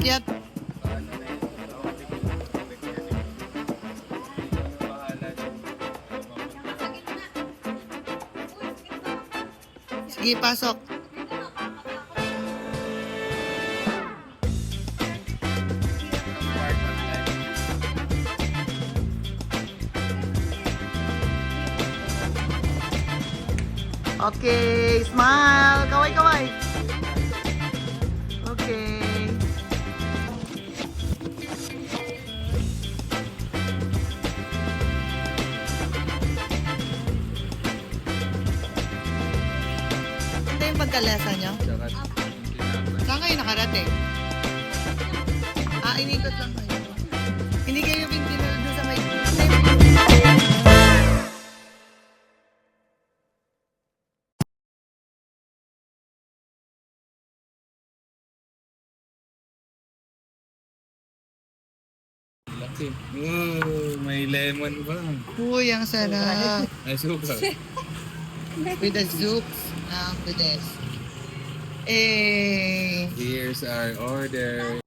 yet. Sige, pasok. Okay, smile. Kaway-kaway. Okay. Ito yung pagkalasa nyo? Saan kayo nakarating? Inikot lang kayo. Hindi kayo pintinol doon sa may... Laki. Oh, may lemon ba? Uy, ang sarap. Ay, suka. With the soups. With this. Eh. Here's our order.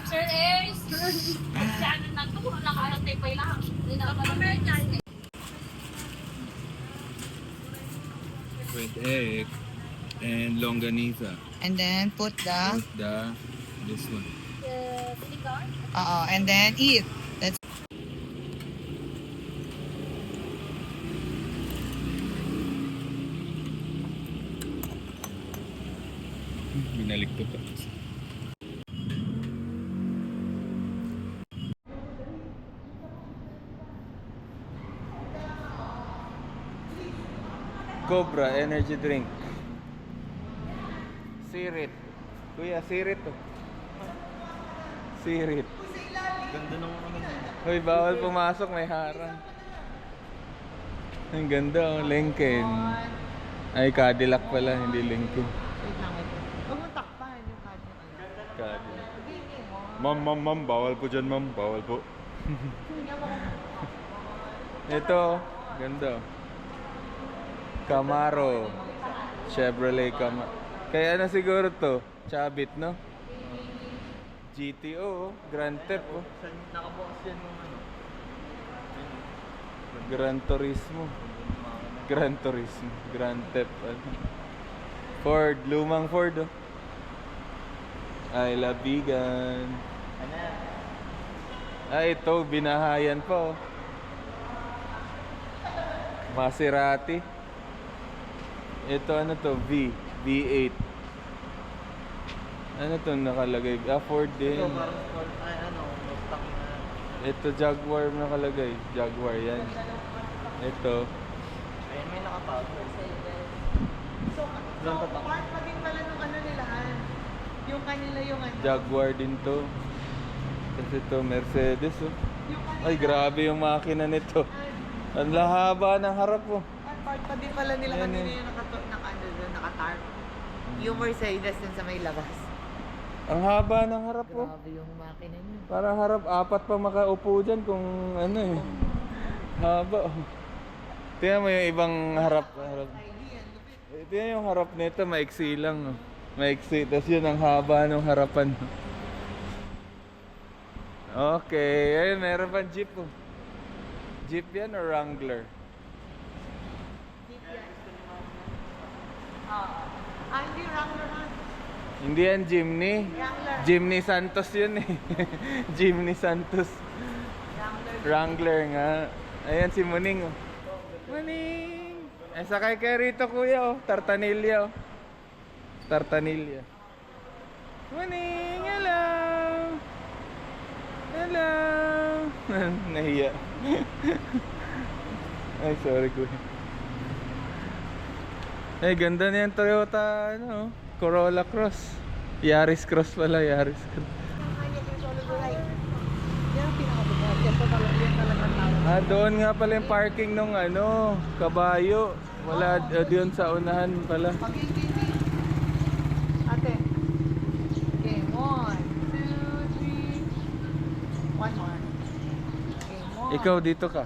Sir Ace! Sana na ito. Nakaratay pa lang. Hindi na ako With egg and longanisa. And then put the... With this one. And then eat. That's... Binalik ko pa. Cobra energy drink. Sirit. Kuya, sirit to. Sirit. Ganda nung ano. Hoy, bawal pumasok, may harang. Ang ganda, oh, Lincoln. Ay, Cadillac pala, hindi Lincoln. Wait lang, wait lang. Huwag mo takpan yung Cadillac. Cadillac. Hindi mo. Ma'am, bawal po dyan, ma'am. Bawal po. Ito, ganda. Camaro. Chevrolet Camaro. Kaya ano siguro to? Chabit, no? GTO, Grand Theft, oh. Nakabukas yan ng ano. Gran Turismo. Gran Turismo. Grand Theft, ano. Ford, lumang Ford, oh. I love vegan. Ano yan? Ito, binahayan pa, oh. Maserati. Ito, ano to? V8. Ano to nakalagay? Ford din. Ito parang ay ano, Mustang na. Ito, Jaguar nakalagay. Jaguar yan. Ito. Ayun, may nakatago. So, part pa din pala nung ano nila, yung kanila yung ano. Jaguar din to. Kasi ito, Mercedes, oh. Yung kanila, Ay, grabe yung makina nito. Ang lahaba ng harap, oh. part pa din pala nila Yan, kanina eh. yung nakatarp. Yung Mercedes dun sa may labas. Ang haba ng harap, oh. Grabe yung makina niyo. Parang harap, apat pa makaupo dyan kung ano eh. Haba, oh. Tingnan mo yung ibang harap. Tingnan yung harap nito, maiksi lang, oh. Maiksi, tapos yun ang haba ng harapan. Okay, ayun, meron pang jeep, oh. Jeep yan or Wrangler? Hindi Wrangler ha. Hindi yan Jimny. Wrangler. Jimny Santos yun eh. Jimny Santos. Wrangler nga. Ayan si Muning, oh. Muning! Eh, sakay kayo rito, kuya, oh. Tartanilla, oh. Tartanilla. Muning! Hello! Hello! Nahiya. Ay, sorry, kuya. Ay, ganda niyan Toyota, ano, Corolla Cross. Yaris Cross pala, Yaris Cross. Yan ang pinakabukas. Yan talaga tawag. Doon nga pala yung parking nung ano, kabayo. Wala doon sa unahan pala. Ate. Okay, 1, 2, 3. One more. Okay, 1. Ikaw dito ka.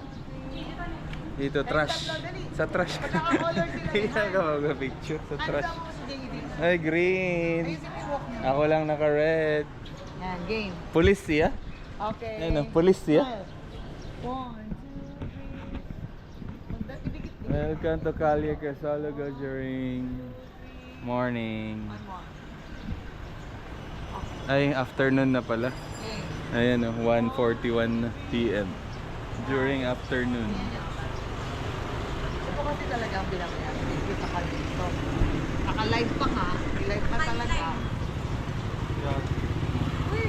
Dito, trash. Sa trash ka. Naka-color sila eh. Iyan ka mag-picture sa Ano trash. daw mo si JD? Ay, green. Ayun si Piwok niya. Ako lang naka-red. Yan, game. Police siya? Okay. Ano, police siya? 1, 2, 3. Magdikit. Welcome to Calle Casaloga during morning. One more. Ay, afternoon na pala. Okay. Ayan o, 1:41 p.m. During afternoon. Ito kasi talaga ang binabayaran. Dito sa kalito. Naka-live pa nga. Live pa talaga.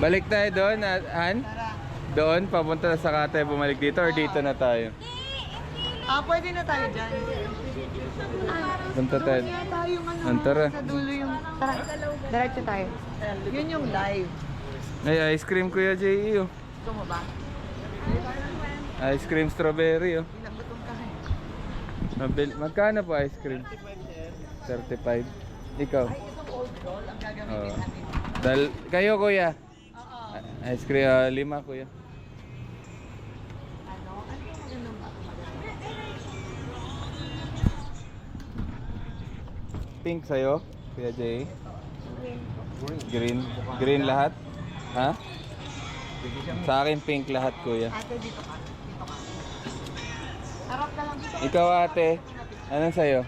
Balik tayo doon, Han? Tara. Doon, papunta sa Sakate, bumalik dito or dito na tayo? Pwede na tayo dyan. Punta tayo. Kaya tayo Tara. sa dulo yung... Tara, diretso tayo. Yun yung live. Ay, ice cream Kuya J.E. oh. Gusto mo ba? Ice cream strawberry oh. Pinagutom ka Magkano po ice cream? 35. Ikaw? Ay, itong old roll ang gagamitin Oo. natin. Kayo Kuya? Oo. Ice cream 5 Kuya. Ano? Ano yung magandang ba? Pink sa'yo, Kuya J. Green. Green lahat? Ha? Sa akin pink lahat, Kuya. Ate, dito ka. Dito ka. Harap ka lang dito. Ikaw ate, anong sa'yo?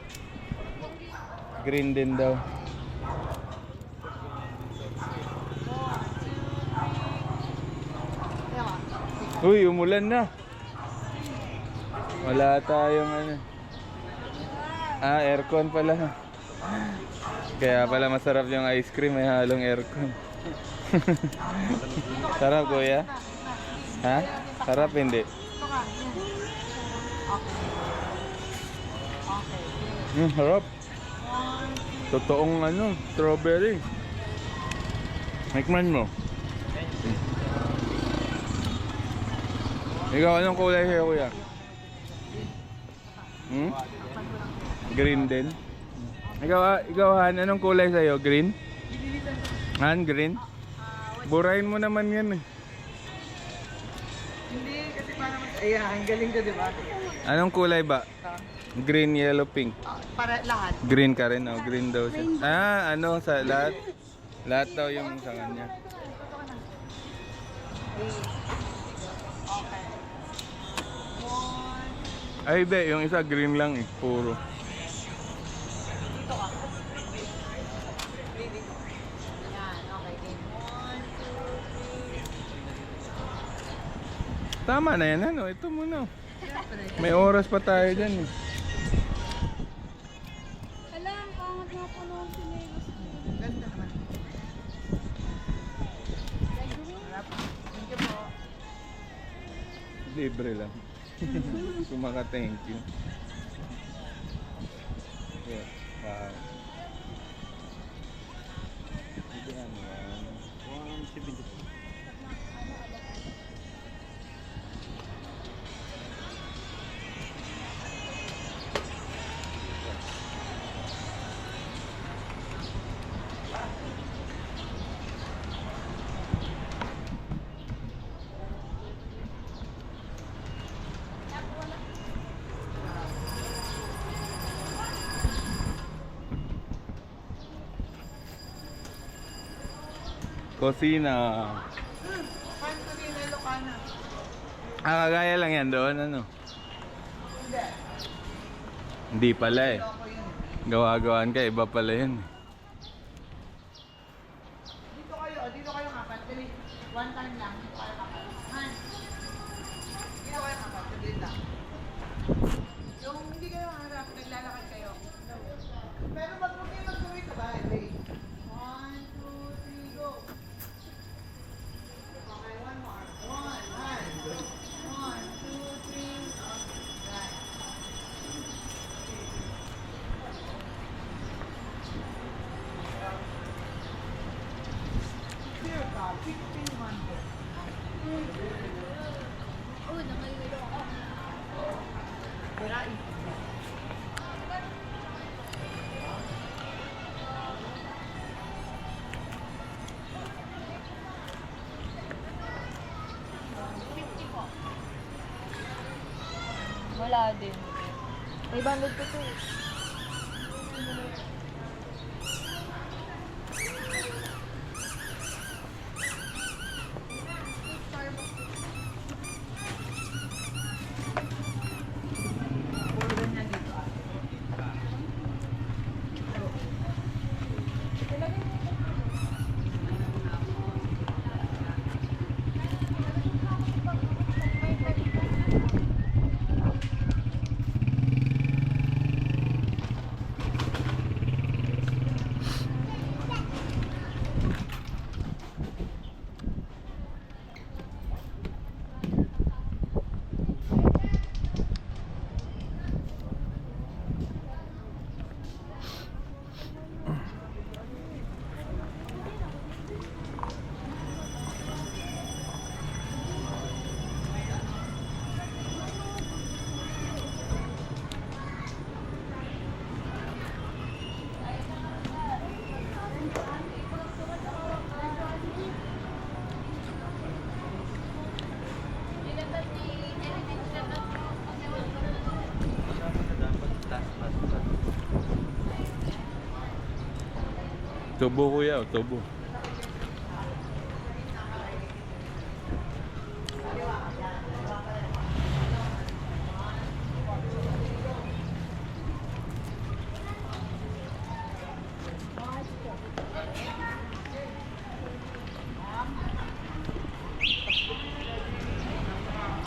Green din daw. Uy, umulan na. Wala tayong ano. Aircon pala. Kaya pala masarap yung ice cream, may halong aircon. Sarap Kuya? Ha? Sarap hindi? Dito ka. Okay. Okay. Harap. Totoong ano, strawberry. Tikman mo. Ikaw, anong kulay sa'yo, Kuya? Green din. Ikaw Han, anong kulay sa'yo? Green? Han, green? Burahin mo naman yan eh. Hindi, kasi parang mas... Ayan, ang galing ko, di ba? Anong kulay ba? Green, yellow, pink. Para lahat. Green ka rin, oh. Green daw siya. Ano, sa lahat? Lahat daw yung sa kanya. Okay. Ay, hindi. Yung isa green lang eh. Puro. Dito ka. Yan, okay. Game. 1, 2, 3. Tama na yan, ano? Ito muna. May oras pa tayo dyan eh. Alam, pangat nga po noong sinelos. Ganda naman. Thank you po. Libre lang. Kumaka thank you. Yeah. Wow. Ito ano yan? 170. Kusina. Kanto din na Ilocana. Kagaya lang yan doon, ano? Hindi. Hindi pala eh. Loko yun. Gawa-gawaan ka, iba pala yun. Dito kayo kapat. Dali. One time lang. Dito kayo kapat. Han. Dito kayo kapat. Dali lang. Yung hindi kayo harap, naglalakad kayo. Pero ba't mo kayo mag-uwi sa bahay? Wait. 1, 2, 3, go. Okay, one more. 1, 2, 3. Right. Here ka, 1,500. Oh, nakayulo ako. Kira, wala din. May bandod ko to eh. Puro ganyan dito. Dapat last. Tubo kuya, tubo.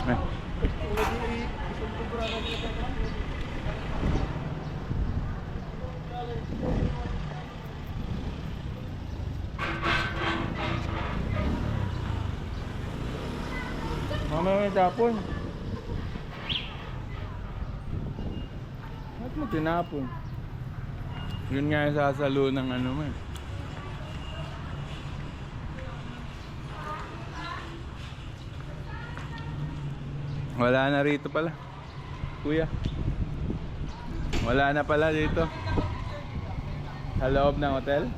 Eh. Mamaya may tapon. Ba't mo tinapon? Yun nga yung sasalo ng ano mo eh. Wala na rito pala, kuya. Wala na pala dito. Sa loob ng hotel.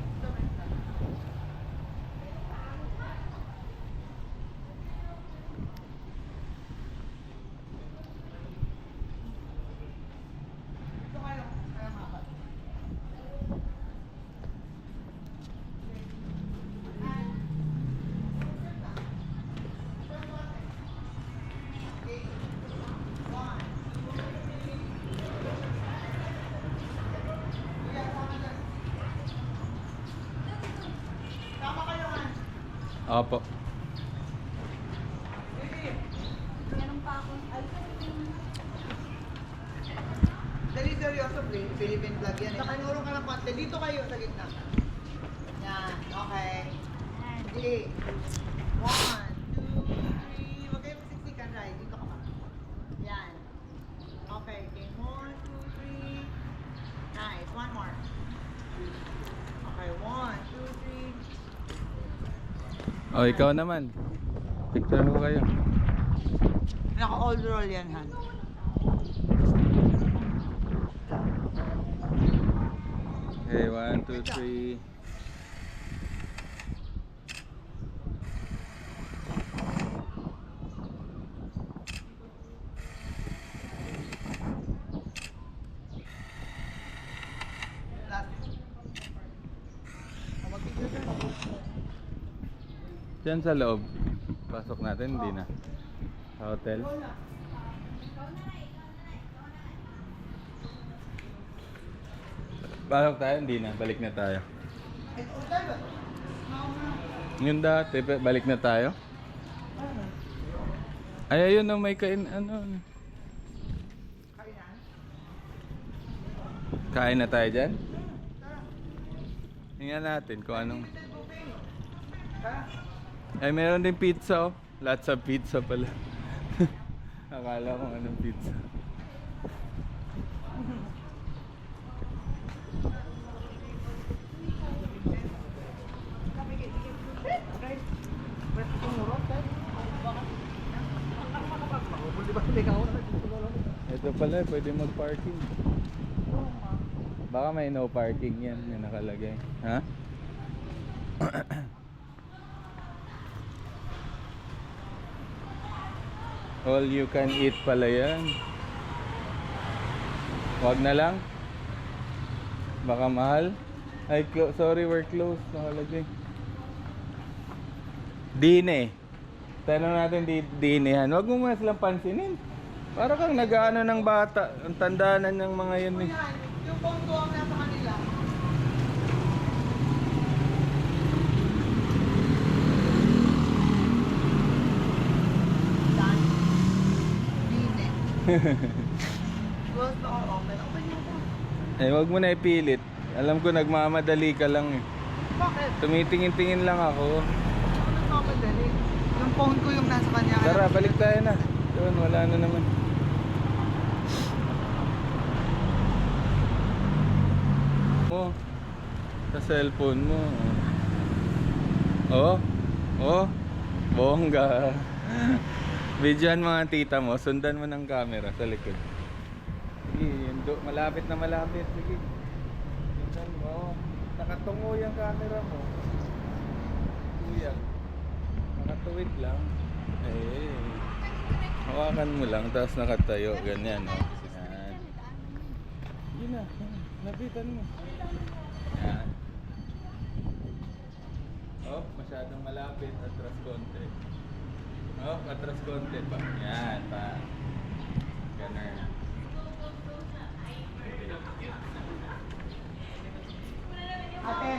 Opo. Meron pa ako. Dali seryoso, Philippine vlog yan eh. Nakanuro ka ng konti. Dito kayo sa gitna. Yan, okay. Sige. 1, 2, 3. Huwag kayo magsiksikan, right? Dito ka pa. Yan. Okay, game 1, 2, 3. Nice, one more. Okay, 1, 2, 3. Oh, ikaw naman. Picture ko kayo. Naka-old roll yan, Han. Okay, 1, 2, 3. Last. Mag-picture ka. Diyan sa loob. Pasok natin, hindi na. Sa hotel. Pasok tayo, hindi na. Balik na tayo. Yun dati, balik na tayo. Ay, ayun, no, may kain, ano. Kain na tayo dyan? Tingnan natin kung anong. Ay, meron din pizza, oh. Lots of pizza pala. Akala ko anong pizza. Ito pala, pwede mag-parking. Baka may no parking yan, yung nakalagay. Ha? All you can eat pala yan. Wag na lang. Baka mahal. Ay, sorry, we're closed. Nakalagay. Dine. Tanong natin dinehan. Wag mo muna silang pansinin. Para kang nag-ano ng bata. Ang tandaanan ng mga yan eh. Yan, yung phone ko ang nasa kanila. Dan. Dine. Gusto ko open. Open mo ko. Eh, wag mo na ipilit. Alam ko nagmamadali ka lang eh. Bakit? Tumitingin-tingin lang ako. Ako nagmamadali. Yung phone ko yung nasa kanya. Tara, balik tayo na. Doon, wala na naman. Mo. Sa cellphone mo. Oh. Oh. Bongga. Videohan mo ang tita mo. Sundan mo ng camera sa likod. Sige, malapit na malapit. Sige. Sundan mo. Nakatungo yung camera mo. Kuya. Nakatuwid lang. Eh. Hawakan mo lang, tapos nakatayo. Ganyan, oh. Yan. Yun na. Lapitan mo. Yan. Oh, masyadong malapit. Atras konti. Oh, atras konti pa. Yan, pa. Ganun. Ate,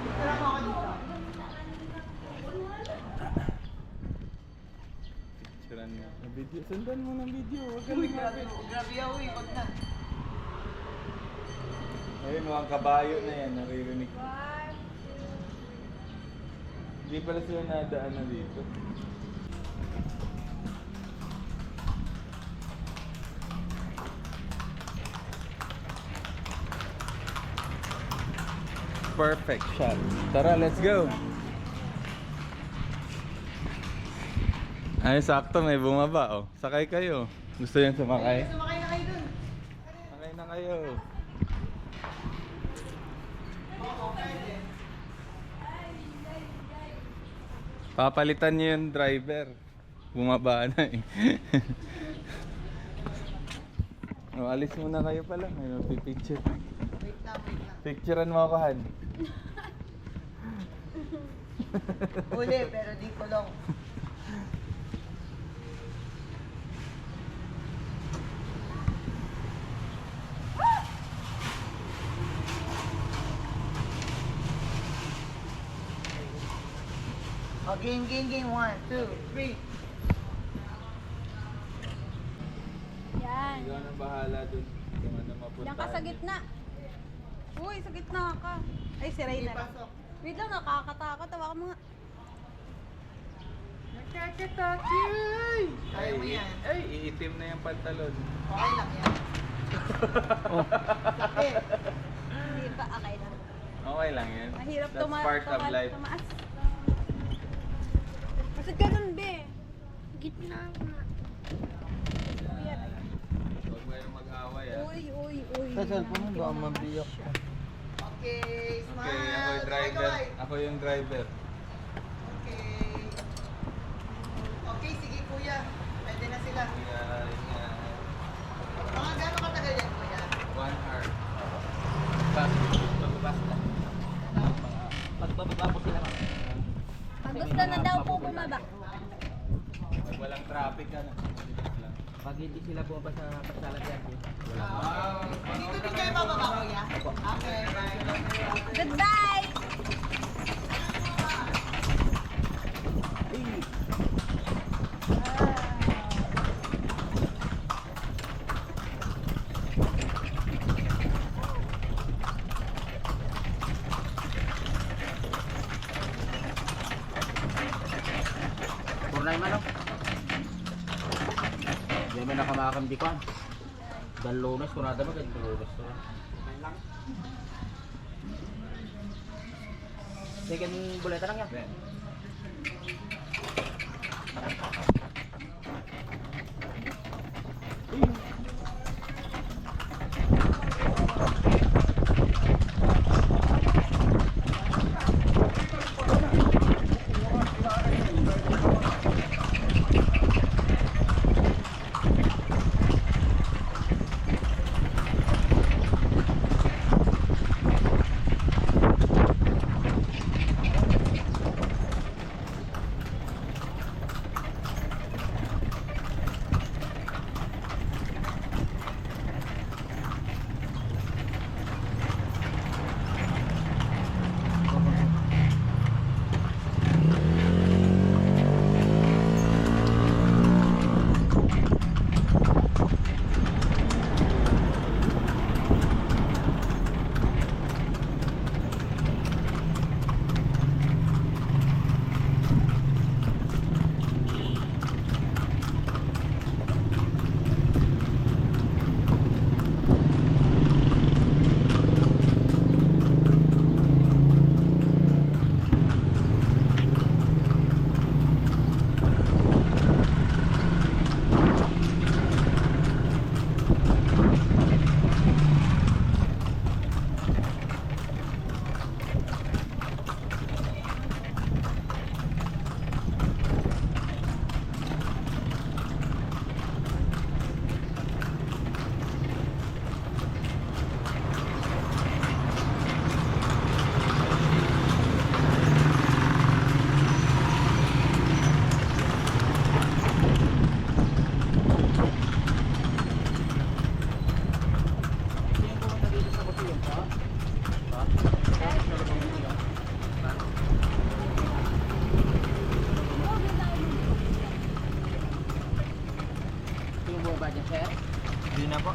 tira mo ako dito. Picturean mo. Ang video. Sundan mo ng video. Huwag ka Uy, lumapit. grabe ako eh. Wag na. Ayun, mukhang kabayo na yan. Naririnig ko. Hindi pala sila nadaan na dito. Perfect shot. Tara, let's go. Ay, sakto. May bumaba, oh. Sakay kayo. Gusto yung sumakay? Sumakay na kayo dun. Sakay na kayo. Oo, pwede. Papalitan niyo yung driver. Bumaba na eh. O, alis muna kayo pala. May pipicture. Wait lang, wait lang. Picturean mo ako, Han. Huli, pero di ko lang. Oh, game. 1, 2, 3. Yan. Ikaw nang bahala dun. Kung ano mapunta. Yan ka sa gitna. Uy, sa gitna ka. Ay, si Ray na lang. Pasok. Wait lang, nakakatakot. Tawa ka mga... Nakakatakot! Kaya mo yan. Ay, iitim na yung pantalon. Okay lang yan. Sakit. Hindi pa, okay lang. Okay lang yan. Mahirap That's part of life. tumaas. Masad ka dun, be. Gitna nga. Huwag mo yung mag-away, ah. Uy. Sa cellphone mo, baka mabiyak ko. Okay, smile. Okay, ako yung driver. Kaway. Ako yung driver. Okay. Okay, sige kuya. Pwede na sila. Kaya, yan. Mga gano'ng katagal yan kuya? 1 hour. Magbabas na. Magbababa po sila. Pag gusto na daw po bumaba. Pag walang traffic, ano. Bilis lang. Pag hindi sila bumaba sa pagsalat yan, Dito din kayo bababa kuya? Okay, bye. Goodbye! Purnay man, no? Hindi mo nakamakam di ko. Dalunas, kurada mo, dalunas to. Second buleta lang yan. Hindi na po.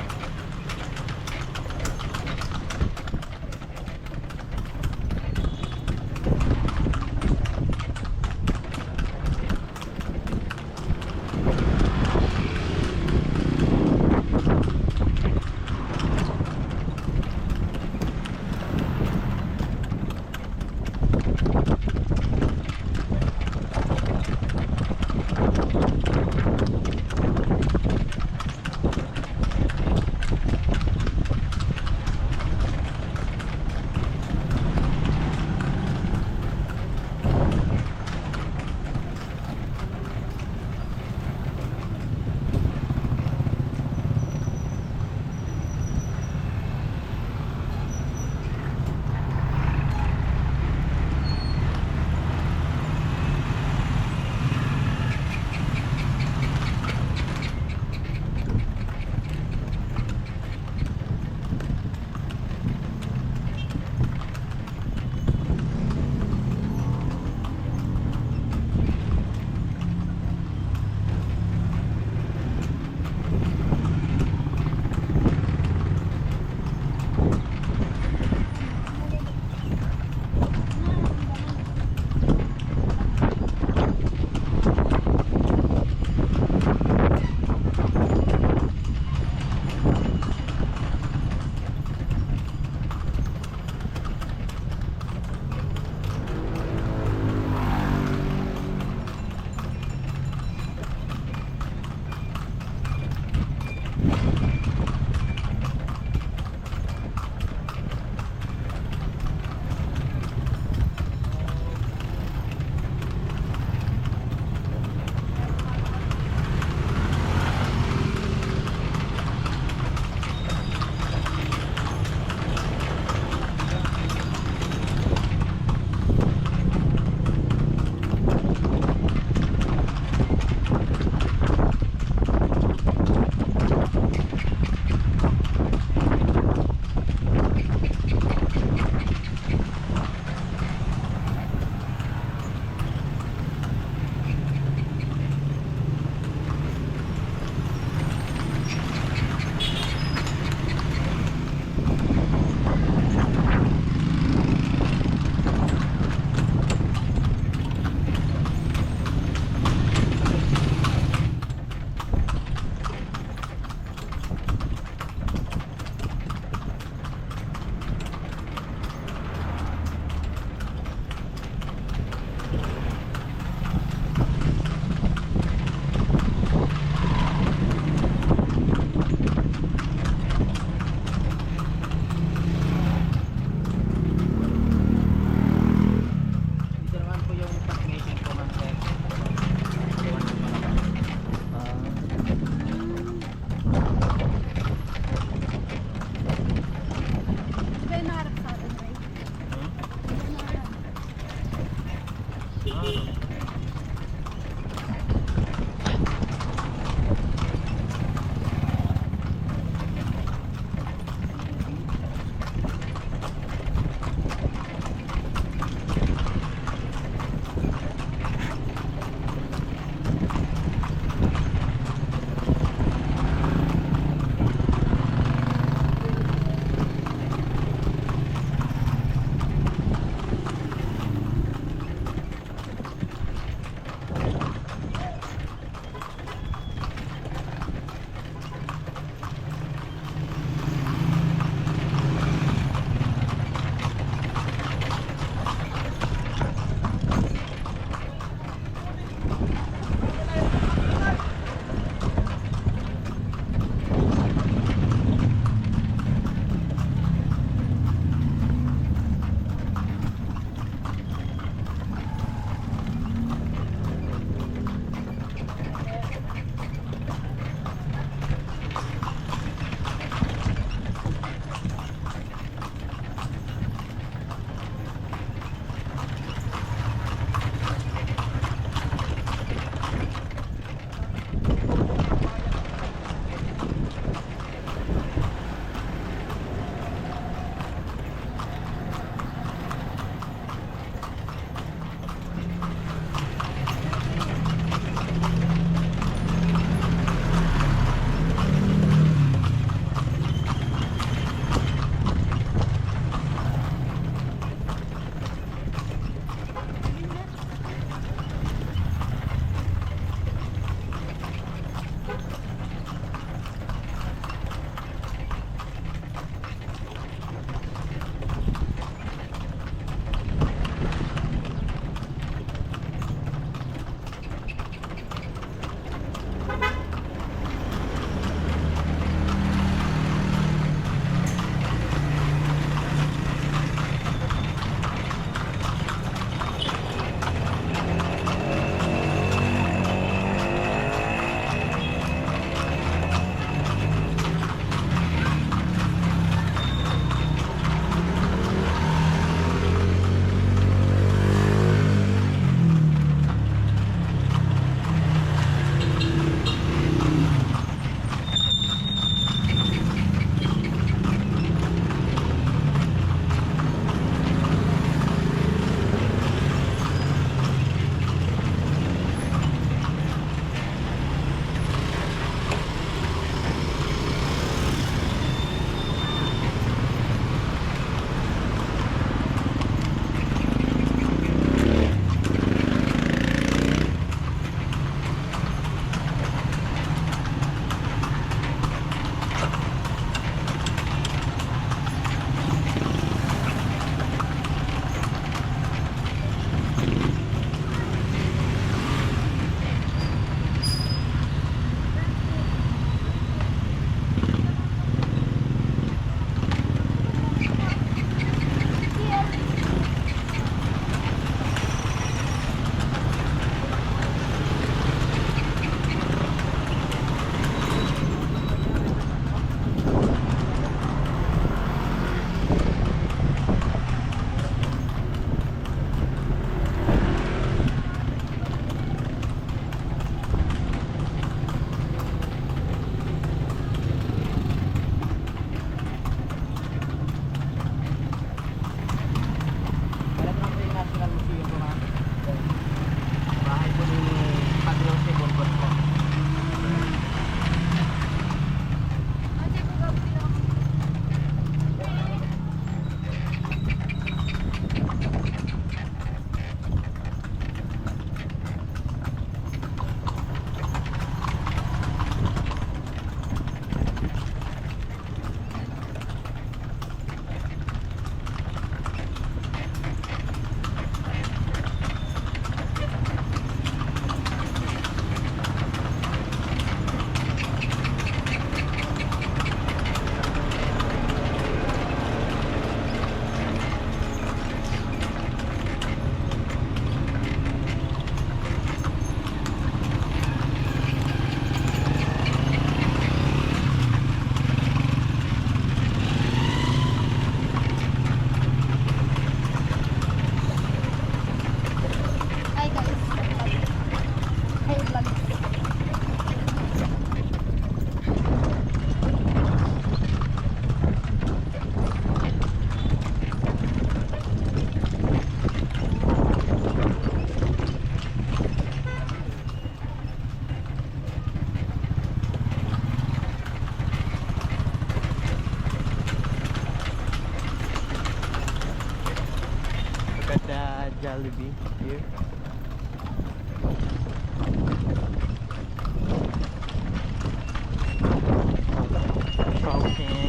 Jollibee here. Shopping.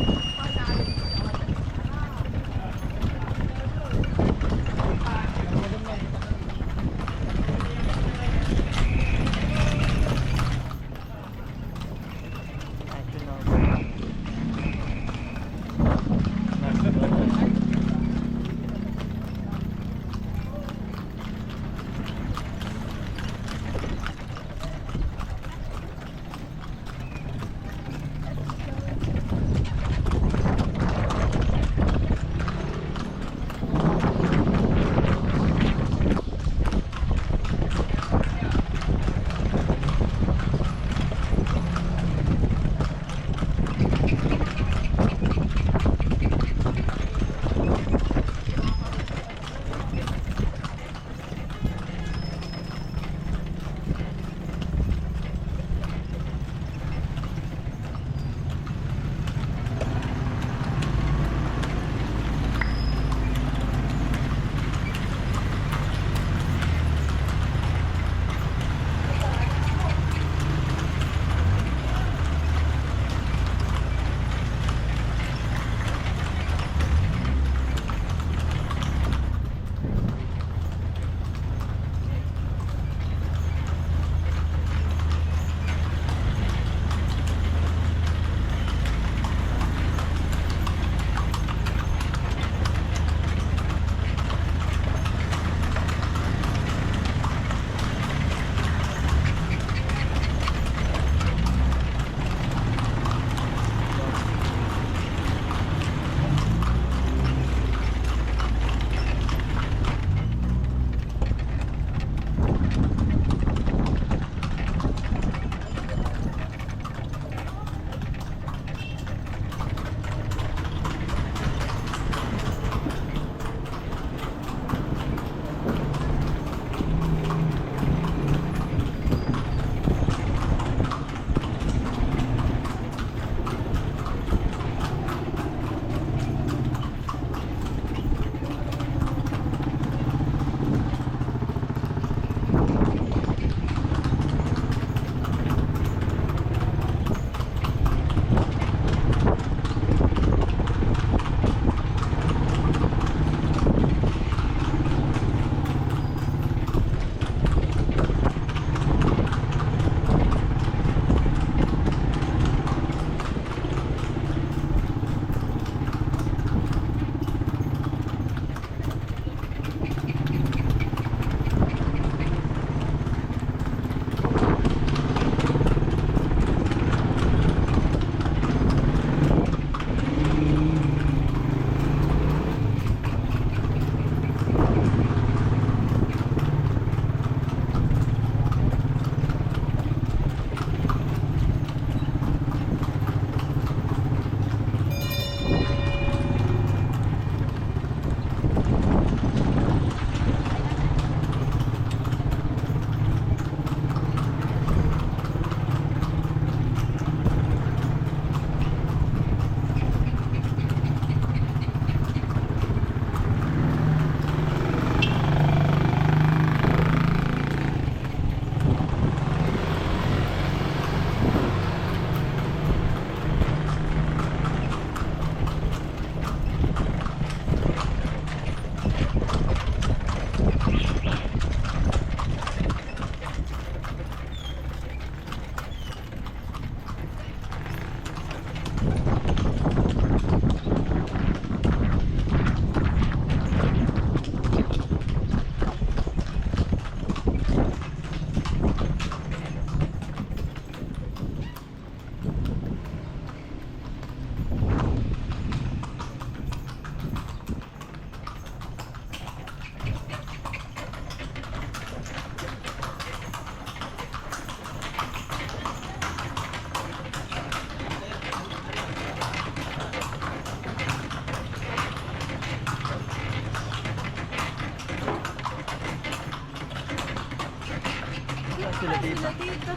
sila dito.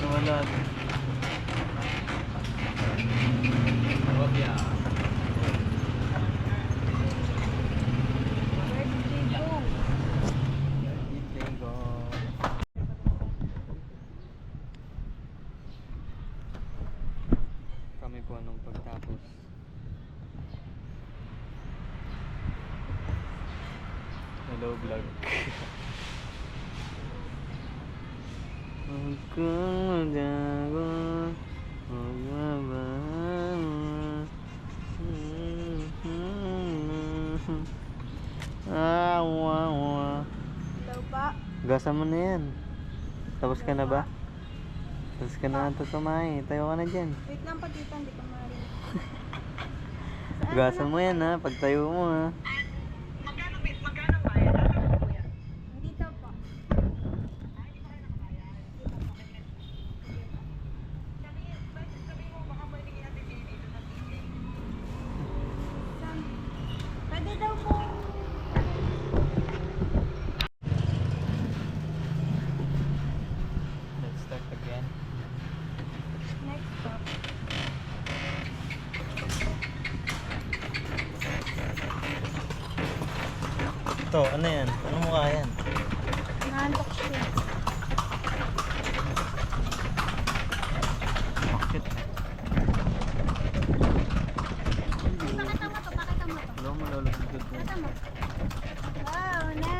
Nawala. kami po nung pagtapos. Hello vlog. Hello pa. Gasa mo na yan. Tapos ka na ba? Tapos ka na tutumay. Tayo ka na dyan. Wait lang pa dito, hindi ko marinig. Gasa mo yan ha. Pag tayo mo ha. Dito po. Pwede daw po. Let's start again. Next stop. Ito, ano yan? Ano mukha yan? Nahantok siya. Bakit? Pakita mo to, pakita mo to. Wala mo lalasigod mo. Pakita mo. Wow, no.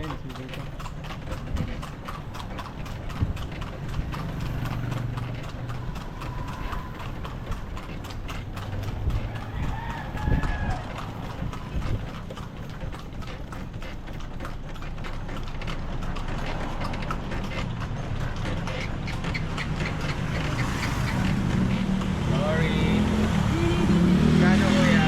Ayun, sige ito. Sorry. Kano kuya?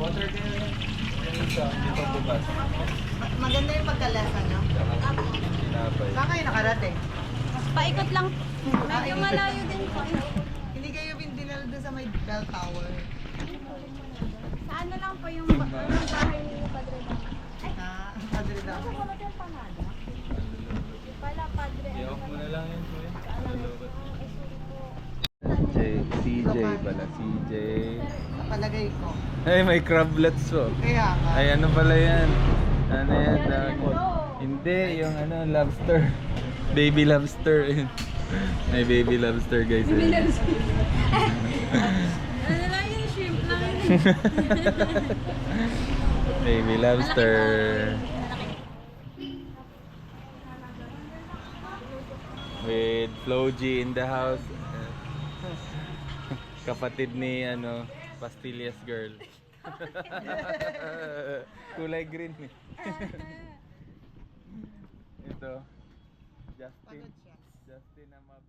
Water din lang. Yung isa, hindi pa bukas. Maganda yung pagkalasa, no? Tinapay. Saan kayo nakarating? Paikot lang. Medyo malayo din po. Hindi kayo dinala doon sa may bell tower. Sa ano lang po yung bahay ni Padre Dama. Padre daw. Ano ba yung pangalan? Pala Padre. I-off mo na lang yun kuya. Ay, sorry po. CJ pala, CJ. Palagay ko. Ay, may crablets po. Kaya nga. Ay, ano pala yan? Ano yan? Hindi, yung ano, lobster. Baby lobster. May baby lobster guys. Ano lang yun, shrimp lang yun. Baby lobster. With Flo G in the house. Kapatid ni ano, Pastillas girl. Kulay green eh. Ito. Justin. Pagod siya. Justin Amab.